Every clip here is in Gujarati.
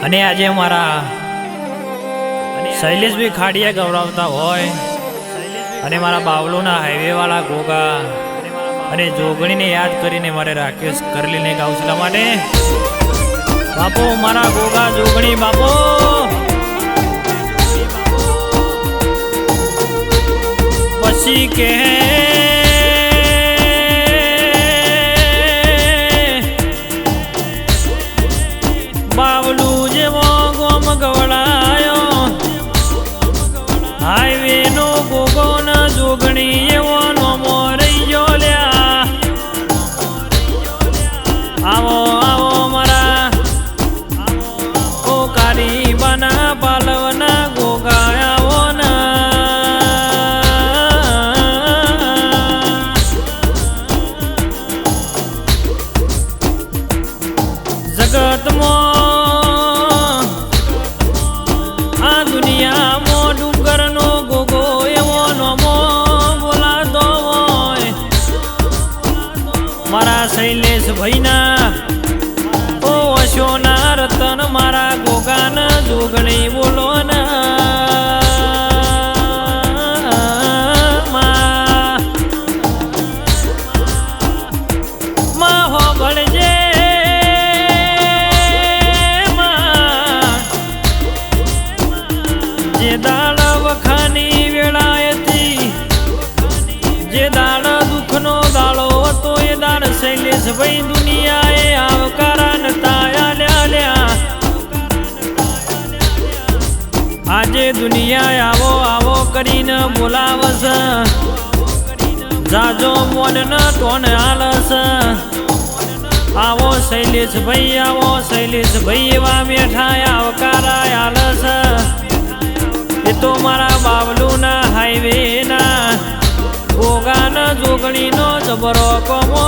અને આજે મારા શૈલેષભાઈ ખાડિયા ગૌરવતા હોય અને મારા બાવલોના હાઈવે વાળા ગોગા અને જોગણીને યાદ કરીને મારે રાકેશ કરલીને ગાઉસલા માટે બાપો મારા ગોગા જોગણી બાપો પછી કે બાવલું જેવો ગોમ ગવડાયો હાઈવે નો ગોગો ન જોગણી એવો નોમો રહી ગયો લ્યા આવો આવો મારા ઓ કારી બાના પાલવના ગોગા આવો ના જગતમાં દુનિયામાં ડુંગરનો ગોગો એવો નોમો બોલાતો હોય મારા શૈલેષ ભાઈના ઓ અશોના રતન મારા ગોગાના જોગણી બોલો ના માં હો ભળજે જે દાળ વખાની વેળાએથી જે દાળ દુઃખનો દાળો હતો એ દાળ શૈલેષ ભાઈ દુનિયાએ આવકારા નતા આલ્યા આજે દુનિયા આવો આવો કરીને બોલાવસ જાજો મોન ન ટોન હાલસ આવો શૈલેષ ભાઈ એવા મેઠા આવકારા હાલસ એ તો મારા બાવલુના હાઈવે ના ગોગાના જોગણીનો જબરો કોમો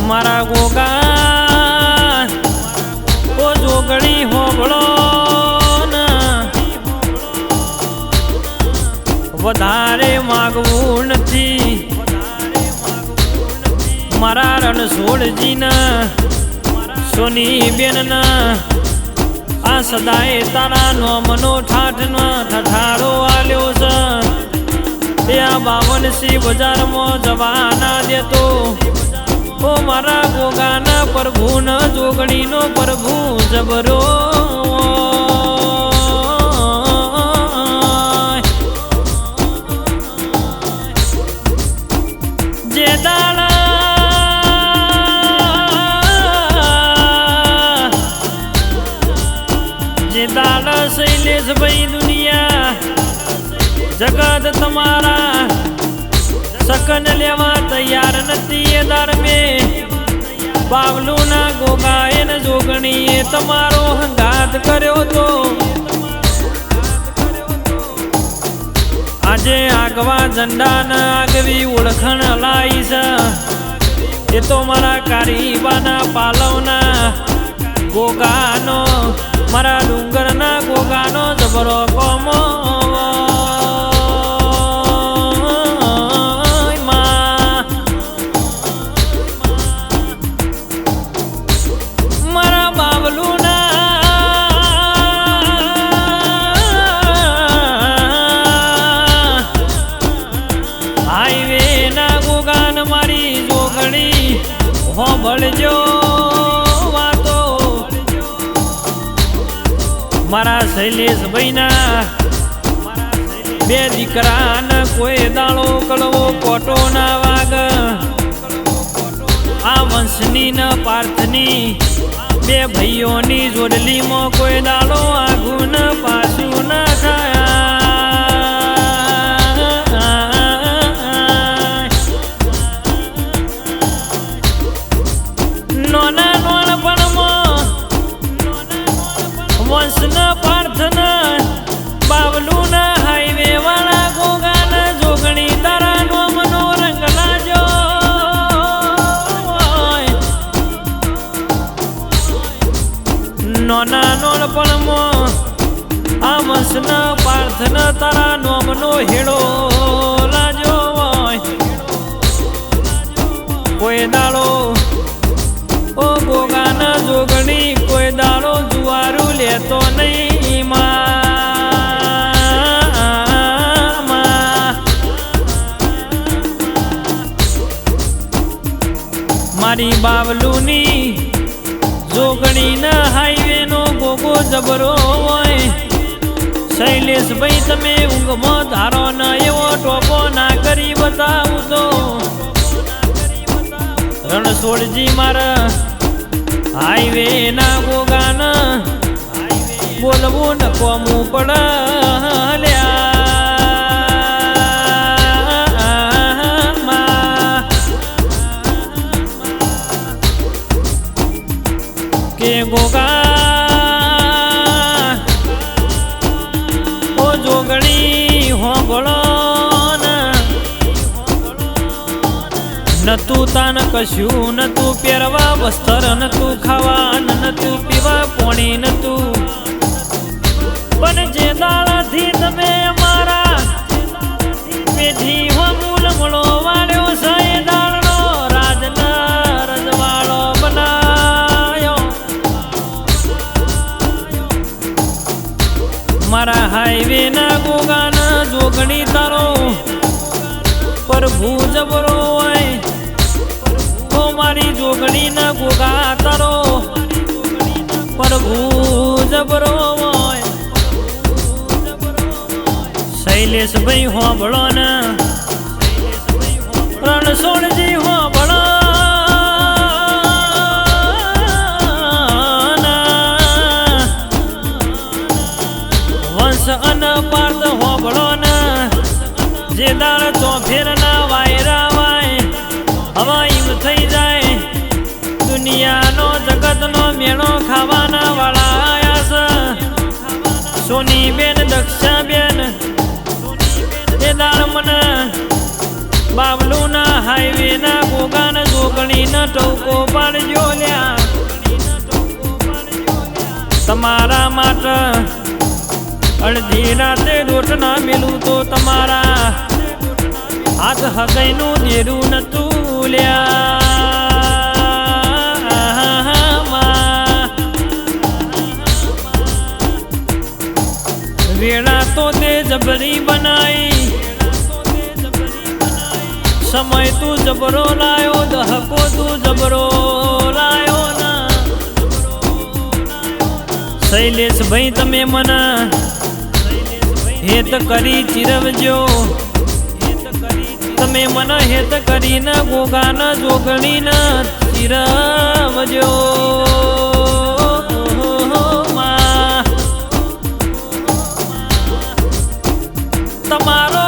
મારા ગોગા ઓ જોગણી હોબળો વધારે માગવું નથી મારા રણછોડજીના સોની બેનના આ સદાય તારા નોમનો ઠાઠના ઠઠારો આલ્યો છે આ 52 બજારમાં જવાના દેતો ઓ મારા ગોગાના પ્રભુના જોગણીનો પ્રભુ જબરો જે દાડા દાળ શૈલેષ ભાઈ દુનિયા જગત તમારા સકન લેવા તૈયાર નથી એ દાર મેં બાવલુના ગોગા એને જોગણીએ તમારો હંગાત કર્યો તો આજે આગવા ઝંડાના આગવી ઓળખણ લાઈ છે એ તો મારા કારીબાના પાલવના ગોગાનો મારા ડુંગરના ગોગાનો જબરો કોમો મારા બાવલુના હાઈવે ના ગોગાન મારી જોગણી હોબળજો મારા શૈલેષ ભાઈના 2 દીકરાના કોઈ દાળો કળવો કોટો ના વાગ આ વંશની ન પાર્થની 2 ભાઈઓની જોડલીમાં કોઈ દાળો આગું ન પાછું ન થાય નોના નોનપણમાં વંશના પ્રાર્થના બાવલુના હાઈવે વાળા ગોગાના જોગણી તારા નોમનો રંગ લાજો તારા નોમનો હેડો લાજો હોય કોઈ દાડો ઓ ગોગાના જોગણી કોઈ દાડો જુવારું લેતો નહીં મારી બાવલુની જોગણીના હાઈવે નો ગોગો જબરો હોય શૈલેષભાઈ તમે ઊંઘમાં ધારો ન એવો ટોપો ના કરી બતાવું તો રણછોડજી મારા હાઈવે ના ગોગાના બોલવું ન કોમું પડ્યા કે ગોગા ઓ જોગણી હોંભળો નતું તાન કશું નતું પહેરવા વસ્ત્ર નતું ખાવા નતું પીવા પાણી નતું પણ જે દાડાથી તમે અમારા પેઢી હોમૂલ મળો વાળ્યો છે એ દાડનો રાજના રજવાડો બનાયો મારા હાઈવે ના ગોગાના જોગણી તારો પ્રભુ જબરો હોય મારી જોગણી ના ગોગા તારો પ્રભુ જબરો હોય શૈલેષભાઈ હોંભળો ને રણછોડજી હોંભળો વંશ અન પાર્થ હોંભળો ને જે દાળ ચોફેર ના વાયરા વાય હવા ઈમ થઈ જાય દુનિયાનો જગતનો મેળો ખાવાના વાળા આયા છે સોની બેન દક્ષા બેન એ દાળ મને બાબલું ના હાઈવે ના ગોગાન જોગણી ના ટોકો પાડજો લ્યા તમારા માટે અડધી રાતે રોટ ના મેલું તો તમારા હાથ હગઈનું દેરું નતું લ્યા વેળા તો તે જબરી બનાઈ સમય તું જબરો લાયો દહકો તું જબરો લાયો ના શૈલેષભાઈ તમે મને હેત કરી ચીરવજો તમે મને હેત કરીને ગોગાના જોગણીના ચીરવજો તમારો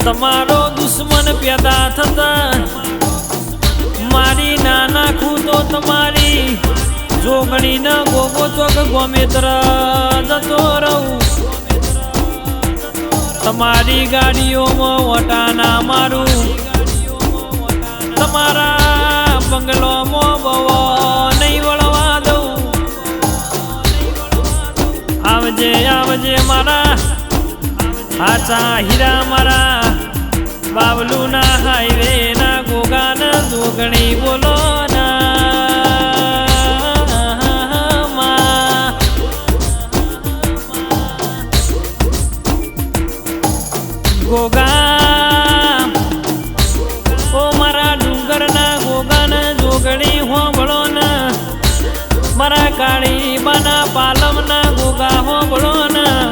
તમારો દુશ્મન પેદા થતા મારી ના નાખું તો તમારી જોગણી ન ગોગો ચોક ગોમેત્ર જતો રહું તમારી ગાડીઓમાં વટાના મારું તમારા બંગલોમાં બવો નહીં વળવા દઉં આવજે આવજે મારા હાચા હીરા મારા બાબલું ના હાઈવે ના ગોગાના જોગણી બોલો ના ગોગા ઓ મારા ડુંગર ના ગોગાના જોગણી હોંભળો ના મારા કાળી બાના પાલમ ના ગોગા હોંભળો ના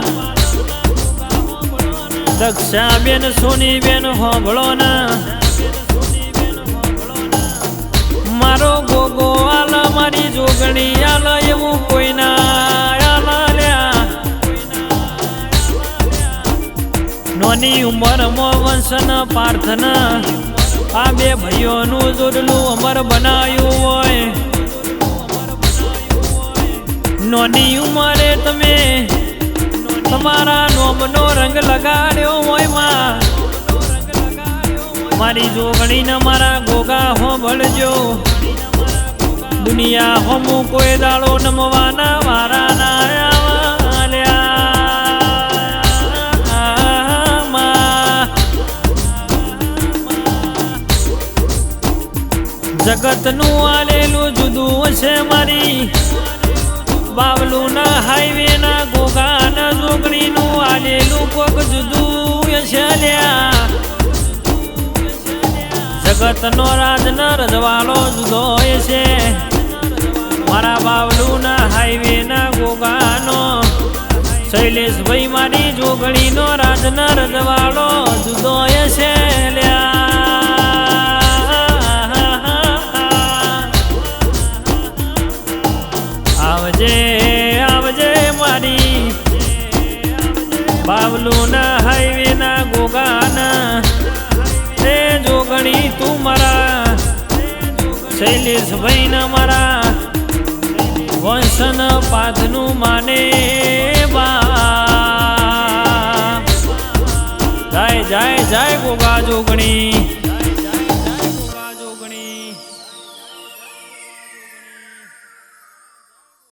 દક્ષા બેન સોની બેન હોંભળો ના મારો ગોગો આલા મારી જોગણી આલા એવું કોઈ ના આલા લ્યા નોની ઉંમરમાં વંશન પ્રાર્થના આ બે ભાઈઓનું જોડલું અમર બનાવ્યું હોય નોની ઉંમરે તમે તમારા નોમનો રંગ લગાડ્યો હોય માં મારી જોગણીને મારા ગોગા હોંભળજો દુનિયા હોમું કોઈ દાડો નમવાના વારા ના આલ્યા. જગતનું આલેલું જુદું છે મારી બાવલું ના હાઈવે ના ગોગા ના જોગણીનું આલેલું કોક જુદું છે લ્યા. જગતનો રાજ ન રજવાડો જુદો છે મારા બાવલું ના હાઈવે ના ગોગાનો શૈલેષભાઈ મારી જોગણીનો રાજ ન રજવાડો જુદો છે લ્યા. આવજે આવજે મારી બાવલું ના હાઈવે ના ગોગાના રે જોગણી તું મારા શૈલેષભાઈ ના મારા વંશન પાથનું માને બા. જાય જાય જાય ગોગા જોગણી.